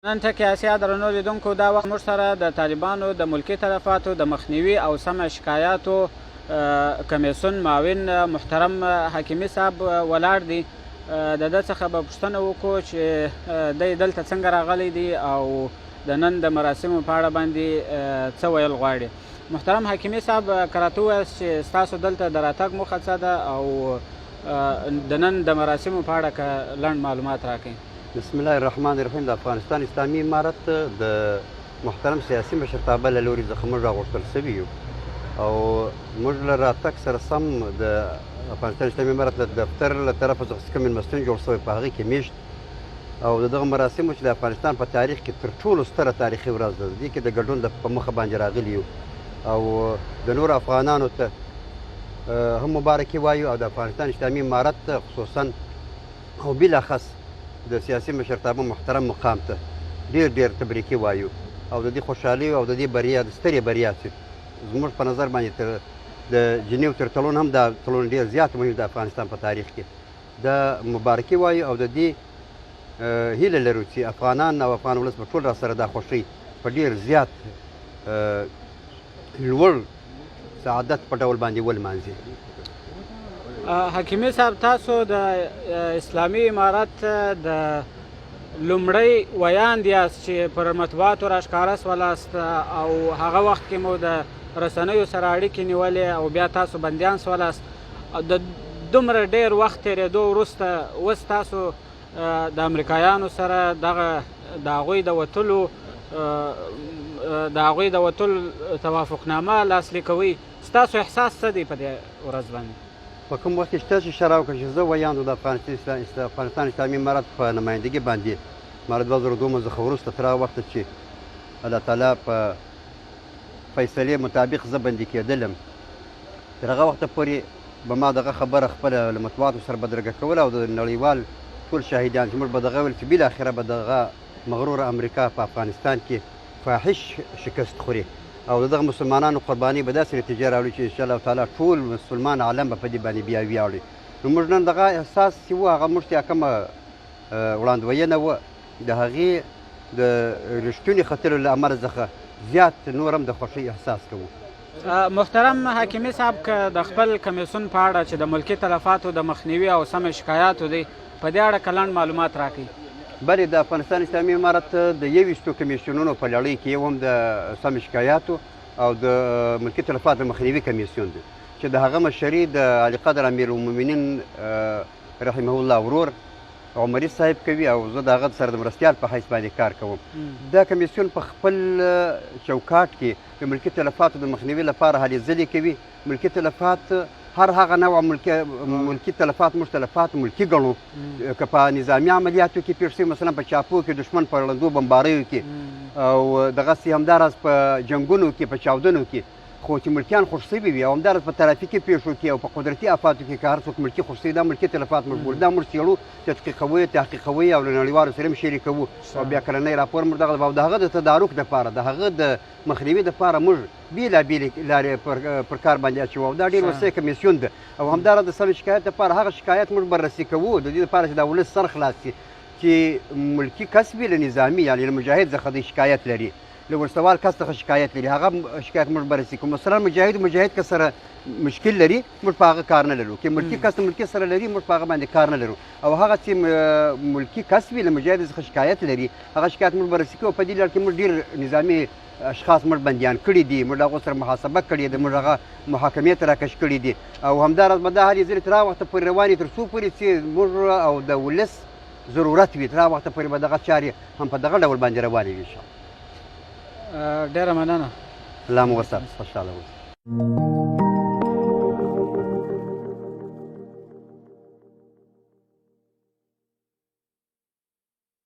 نن ټکي اسیا درنو لیدونکو دا وخت موږ سره د طالبانو د ملکي تلفاتو د مخنیوي او سمه شکایاتو کمیسیون معاون محترم حکیمي صاحب ولاړ دی. د ده څخه به پوښتنه وکړو چې دی دلته څنګه راغلی دی او د نن د مراسمو په اړه باندې څه ویل غواړي. محترم حکیمي صاحب که راته ووایاست چې ستاسو دلته د راتګ موخه څه ده او د نن د مراسمو په اړه که لنډ معلومات راکړئ. بسم الله الرحمن الرحیم. د افغانستان اسلامي امارت د محترم سیاسي مشرتابه له لوري څخه موږ راغوښتل سوي یو او موږ له راتګ سره سم د افغانستان اسلامي امارت له دفتر له طرفه څخه کوم مېلمستون جوړ شوی په هغې کې میشت او د دغه مراسمو چې د افغانستان په تاریخ کې تر ټولو ستره تاریخي ورځ ده، دې کې د ګډون په مخه باندې راغلي یو او د نورو افغانانو ته هم مبارکي وایو او د افغانستان اسلامي امارت ته خصوصا او بلاخص د سیاسي مشرتابه محترم مقام ته ډېر ډېر تبریکي وایو او د دې خوشحالي او د دې بریا د سترې بریا چې زموږ په نظر باندې د جنیو تر تړون هم دا تړون ډېر زیات مهم د افغانستان په تاریخ کې د مبارکي وایو او د دې هیله لرو چې افغانان او افغان ولس به ټول را سره دا خوښۍ په ډېر زیات لوړ سعادت په ډول باندې ولمانځي. حکیمي صاحب، تاسو د اسلامي امارت د لومړی ویاند یاست چې پر مطبوعاتو راښکاره سولاست او هغه وخت کې مو د رسنیو سره اړیکې نیولې او بیا تاسو بندیان سولاست. د دومره ډېر وخت تېرېدو وروسته اوس تاسو د امریکایانو سره دغه د هغوی د وتلو توافقنامه لاسلیک کوئ. ستاسو احساس څه دی په دې ورځ باندې؟ په کوم وخت کې چې تاسو اشاره وکړه چې زه ویاند د افغانستان اسلامي امارت په نمایندګي باندې ما له 2002 څخه وروسته تر هغه وخته چې الله تعالی په فیصلې مطابق زه بندي کېدلم، تر هغه وخته پورې به ما دغه خبره خپله له مطبوعاتو سره بدرګه کوله او د نړیوال ټول شاهدان چې موږ به دغه ویل چې بالاخره به دغه مغروره امریکا په افغانستان کې فاحش شکست خوري او دغه مسلمانانو قرباني به داسې نتیجه راوړي چې انشاءالله تعالی ټول مسلمان عالم به په دې باندې بیا ویاړي. نو موږ نن دغه احساس چې و هغه موږ ته کومه وړاندوینه وه د هغې د رښتونې ختلو له امله څخه زیات نور هم د خوښۍ احساس کوو. محترم حکیمي صاحب، که د خپل کمیسیون په اړه چې د ملکي تلفاتو د مخنیوي او سمې شکایاتو دی په دې اړه که لنډ معلومات راکړئ. بلې د افغانستان اسلامي امارت د 21 کمیسیونونو په لړۍ کې یو هم د سمې شکایاتو او د ملکي تلفاتو مخنیوي کمیسیون دی چې د هغه مشري د علي قدر امیرالمؤمنین رحمه الله ورور عمري صاحب کوي او زه د هغه سره د مرستیال په حیث باندې کار کوم. دا کمیسیون په خپل چوکاټ کې د ملکي تلفاتو د مخنیوي لپاره هلې ځلې کوي. ملکي تلفات هر هغه نوع ملکي تلفات موږ تلفات ملکي ګڼو، که په نظامي عملیاتو کې پېښ شوي، مثلا په چاپو کې دښمن په ړندو بمباریو کې او دغسې همداراز په جنګونو کې په چاودنو کې، خو چې ملکیان خوښ شوي وي او همداراز په ترافیکي پېښو کې او په قدرتي افاتو کې که هر څوک ملکي خوښ شوي، دا ملکي تلفات موږ بولو. دا موږ څېړو، تحقیقوي او له نړیوالو سره هم شریکوو او بیا کلنی راپور موږ دغه او د هغه د تدارک دپاره د هغه د مخنیوي دپاره موږ بېلابېلې لارې پر کار باندې اچوو او دا ډېر وسیع کمیسیون ده او همداراز د سمې شکایت دپاره هغه شکایت موږ بررسي کوو د دې دپاره چې د ولس سر خلاص شي چې ملکي کس وي له نظامي یعنې له مجاهد څخه د شکایت لري، له ولسوال کس څخه شکایت لري، هغه شکایت موږ بررسي کوو. مثلا مجاهد کس سره مشکل لري موږ په هغه کار نه لرو، که ملکي کس ملکي سره لري موږ په هغه باندې کار نه لرو او هغه چې ملکي کس وي له مجاهد څخه شکایت لري هغه شکایت موږ بررسي کوو. په دې لړ کې موږ ډېر نظامي اشخاص موږ بندیان کړي دي، موږ هغو سره محاسبه کړې ده، موږ هغه محاکمې ته راکش کړي دي او همداراز به دا هلې ځلې تر هغه وخته پورې روانې تر څو پورې چې موږ او د ولس ضرورت وي، تر هغه وخته پورې به دغه چارې هم په دغه ډول باندې روانې وي انشاءالله. ډېره مننه. الله مو وسات، خوشحاله اوسئ.